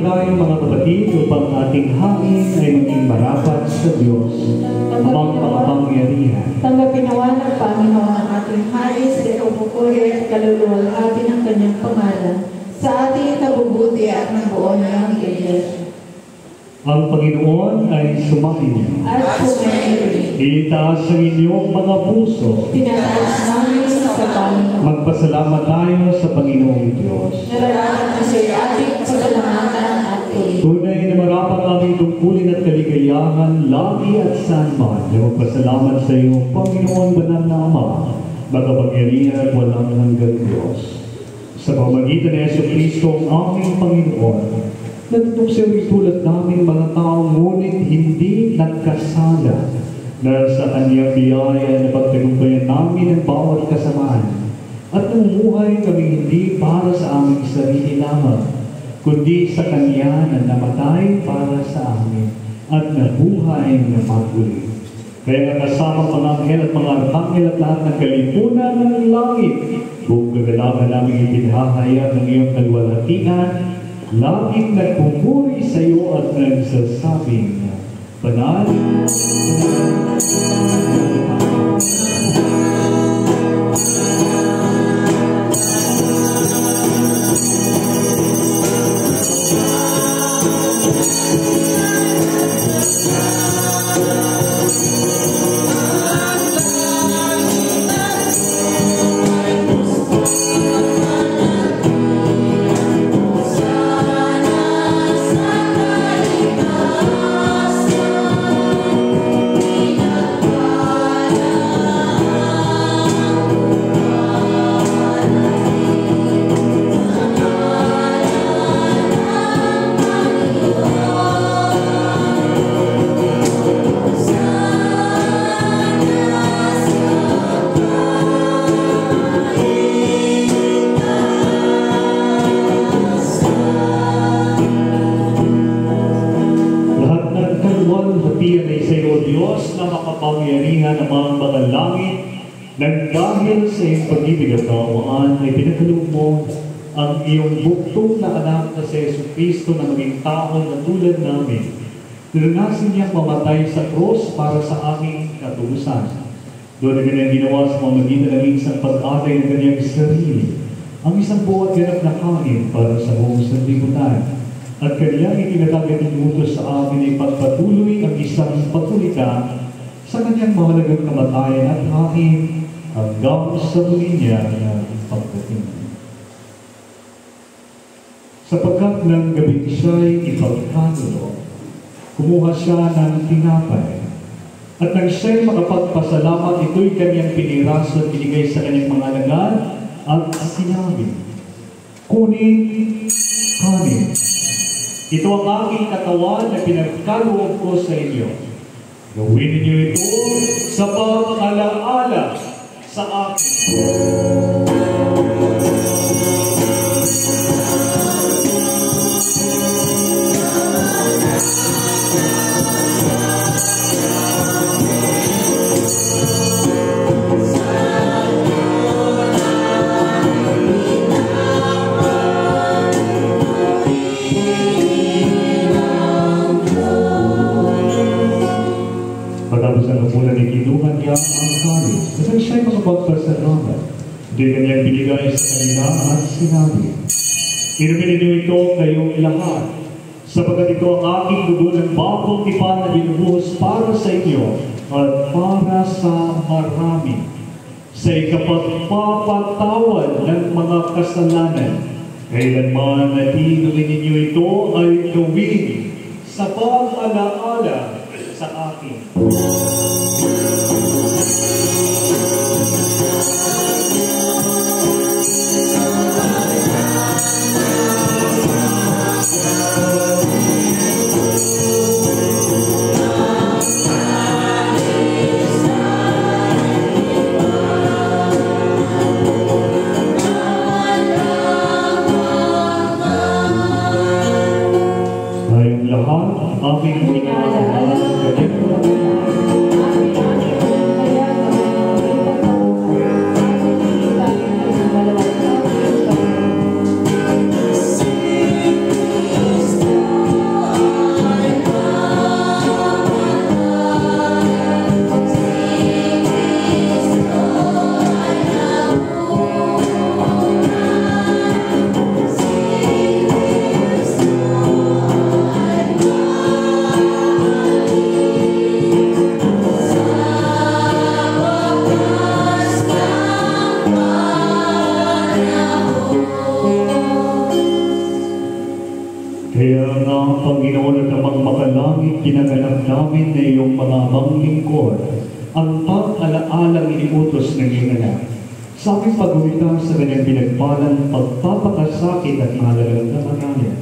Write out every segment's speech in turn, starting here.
tayo mga kapatid upang ating hangin ay maging marapat sa Diyos, amang makapangyarihan. Tanggapin nawa ng Panginoon ang ating hari sa ikapupuri at kaluluwalhati ng kanyang pangalan sa ating kabubuti at ng buo niyang iglesia. Ang Panginoon ay sumainyo. At sumainyo. Itaas ang inyong mga puso. Tinataas namin sa Panginoon. Magpasalamat tayo sa Panginoong Diyos. Nararapat na sa iyo ating pasalamatan at puri. Tunay na marapat aming tungkulin at kaligayahan, lagi at saan-man na magpasalamat sa iyo, Panginoon banal na Ama, makapangyarihan at walang hanggang Diyos. Sa pamamagitan ni Jesucristo ang aming Panginoon, natutong siya itulad namin mga tao, ngunit hindi nagkasala dahil sa kanyang biyaya na pagtagumpayan namin ang bawat kasamaan. At namumuhay kami hindi para sa aming sarili lamang, kundi sa kanya na namatay para sa amin at nabuhay na maguli. Kaya kasama mga anghel at mga arkanghel at lahat ng kalipunan ng langit, buong kagalakan namin ipinahahayag ng iyong kalwalhatian, laging nagpupuri sa iyo at nagsasabing, Banal, nang dahil sa iyong pag-ibig at kaawaan ay pinagkaloob mo ang iyong buktong na anak na si Jesucristo na maging tao na tulad namin. Naranasin niyang mamatay sa cross para sa aming katubusan. Doon na kanyang ginawa sa pamamagitan ng isang pag-atay ng kanyang sarili, ang isang buhat ganap na kain para sa buong sanlibutan. At kanyang itinatagad inutos sa amin ay pagpatuloy ang isang pagkulita sa kanyang mahalagang kamatayan at hain hanggang sa muli niya na pagdating. Sapagkat ng gabing siya'y ipagkanulo, kumuha siya ng tinapay. At nang siya'y makapagpasalamat, ito'y kanyang piniraso at binigay sa kanyang mga alagad at sinabi, Kunin, kanin. Ito ang aking katawan na pinagkaloob ko sa inyo. Gawin niyo ito sa pag-alaala sa akin. Pagkatapos ang napunan ni kinuha niya ang kanin. Kasi siya'y makapagpasalamat. Hindi kanyang binigay sa kanila at sinabi, Inumin ninyo ito kayong lahat, sapagkat ito ang aking dugo ng bagong tipan na binubuhos para sa inyo at para sa marami, sa ikapagpapatawad ng mga kasalanan. Kailanman na inumin ninyo ito ay gawin sa pag-alaala sa akin. Tayong lahat, aming Kaya nga, Panginoon, at amang makalangit, kinaganap namin na iyong mga amang lingkod, ang pag-alaalang iniutos ng iyong anak. Sa aming pagumita sa kanyang pinagpalang pagpapakasakit at mahalagang kamatayan,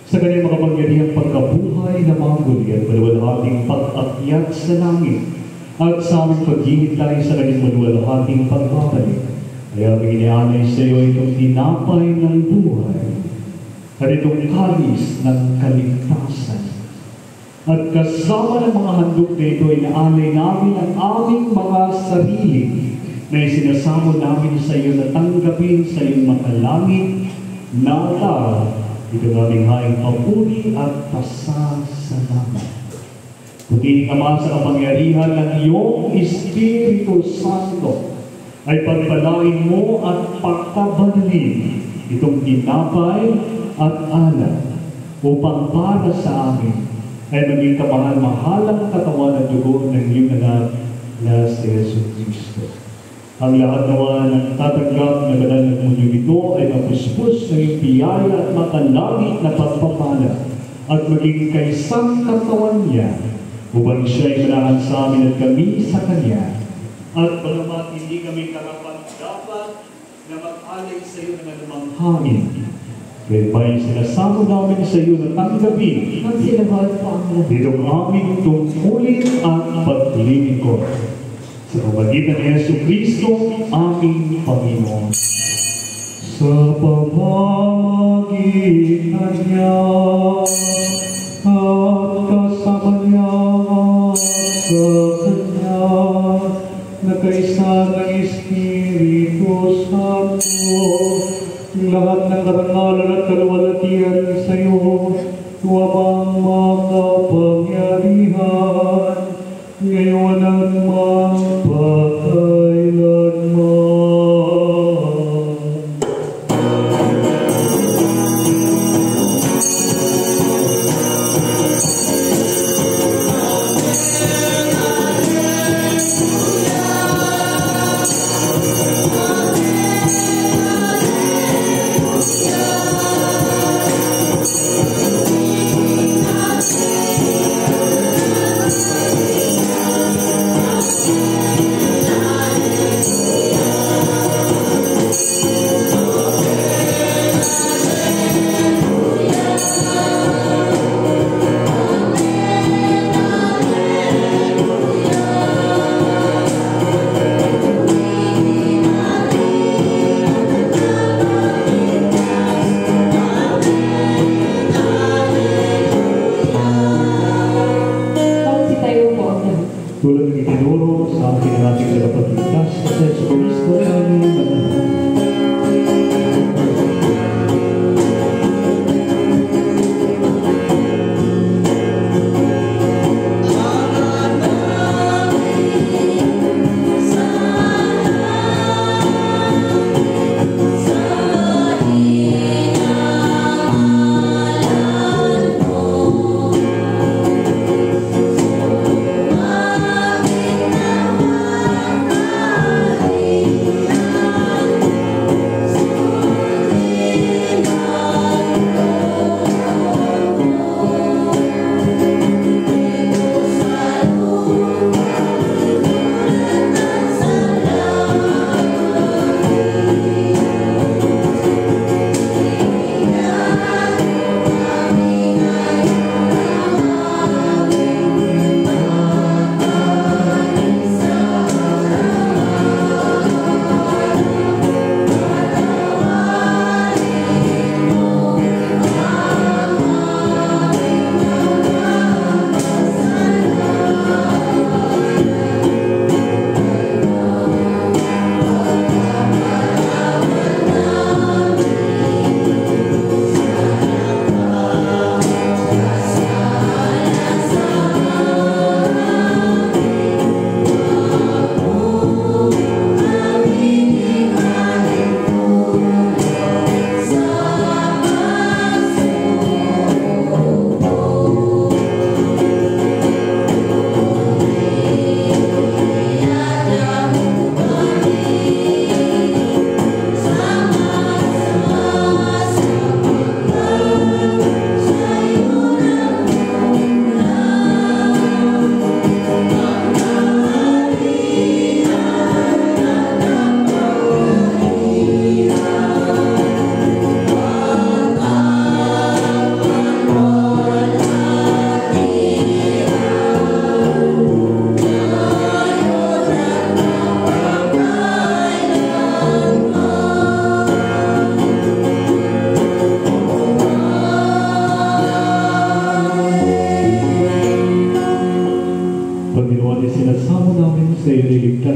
sa kanyang makapangyarihang pagkabuhay na manguli at maluwalhating pag-akyat sa langit, at sa aming paghihintay sa kanyang maluwalhating pagbabalik. Kaya inialay sa iyo itong tinapay ng buhay at itong kalis ng kaligtasan. At kasama ng mga handog na ito, inaalay namin ang aming mga sarili na isinasamo namin sa iyo na tanggapin sa iyong makalangit na altar. Ito naming haing papuri at pasasalamat. Kundi Ama, sa kapangyarihan ng iyong Espiritu Santo, ay pagpalain mo at pagkabanalin itong tinapay at alak upang para sa amin ay maging kamahal-mahalang katawan at dugo ng iyong anak na si Jesus Cristo. Ang lahat naman ng tatanggap na banal ng mundo ito ay mapuspos ng iyong biyaya at makalangit na pagpapala at maging kaisang katawan niya upang siya ay manahan sa amin at kami sa Kanya. At bagamat hindi kami karapat-dapat na mag-alay sa iyo ng anumang hangin, kaya ba'y sinasamo namin sa iyo na tanggapin Magsilahod po ang lahat. itong aming tungkulin at paglilingkod sa pamagitan ni Yesu Cristo, aming Panginoon. Sa pamamagitan niya at kasama niya sa Kanya na kaisa ng Espiritu Santo, lahat ng karangalan at kaluwalhatian sa iyo, tuwabang makapangyarihan, ngayon at magpakailanman. Tulad ng itinuro sa ating tagapagligtas sa Yesu Cristo na aming banal. Amen.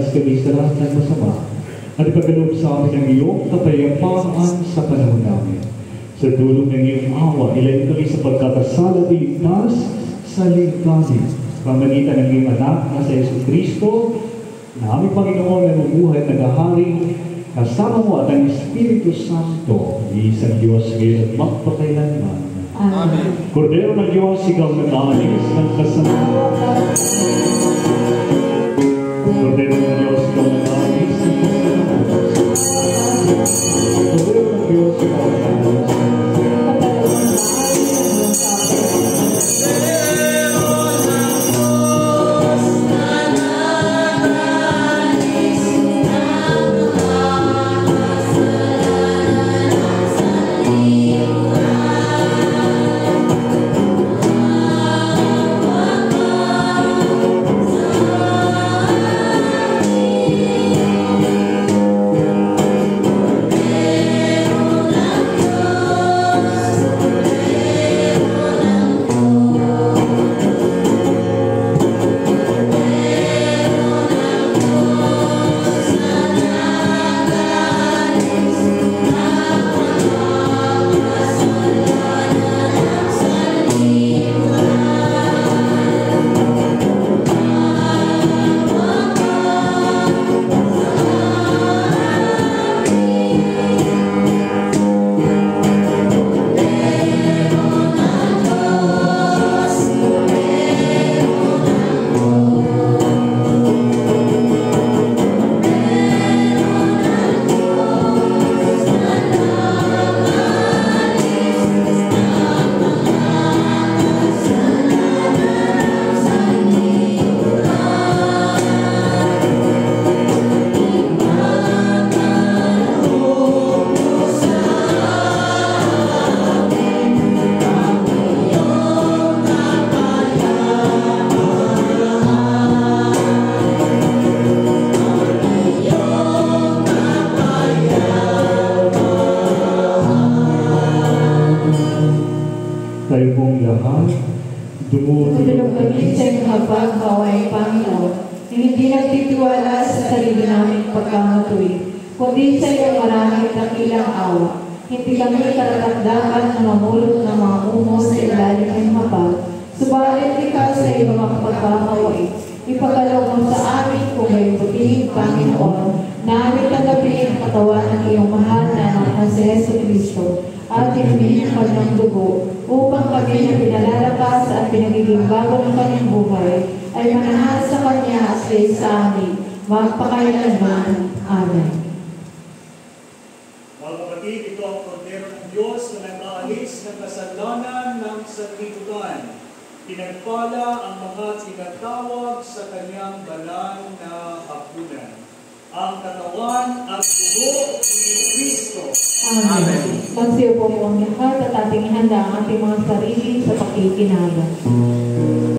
iligtas kami sa lahat ng masama at ipagkaloob sa amin ang iyong kapayapaan sa panahon namin. Sa dulong ng iyong awa, ilayo kami sa pagkakasala at iligtas sa lingkanin. Pamagitan ng iyong anak na sa Yesu Kristo, na aming Panginoon na nabubuhay at nag-ahari, kasama mo at ang Espiritu Santo, isang Diyos ngayon at magpakailanman. Amen. Kordero ng Diyos, ikaw nag-aalis ng kasalanan. Kordero ng Diyos, ikaw nag-aalis ng kasalanan. Kordero ng Diyos, ikaw nag-aalis ng tayo pong lahat, Tumulong kami sa iyong habag-haway, Panginoon, na hindi nagtitiwala sa sarili naming pagkamatuwi, kundi sa iyong maraming dakilang awa. Hindi kami karatakdakan na mamulot ng mga umos sa ilalim ng habag, subalit ikaw sa iyong mga pagkamaway. Ipagalaw mo sa amin kung may buting, Panginoon, na aming tanggapin ang katawan ng iyong mahal na anak na si Yesu Kristo, at inumin ang kanyang dugo, upang kami na pinalalakas at pinagiging bago ng kanyang buhay, ay manahal sa kanya at sa amin, magpakailanman. Amen. mga kapatid, ito ang kordero ng Diyos na nag-aalis ng kasalanan ng sanlibutan. Pinagpala ang mga tinatawag sa kanyang banal na hapunan. Ang katawan at dugo ni Kristo. Amen. Magsiupo po ang lahat at ating ihanda ang ating mga sarili sa pakikinabang.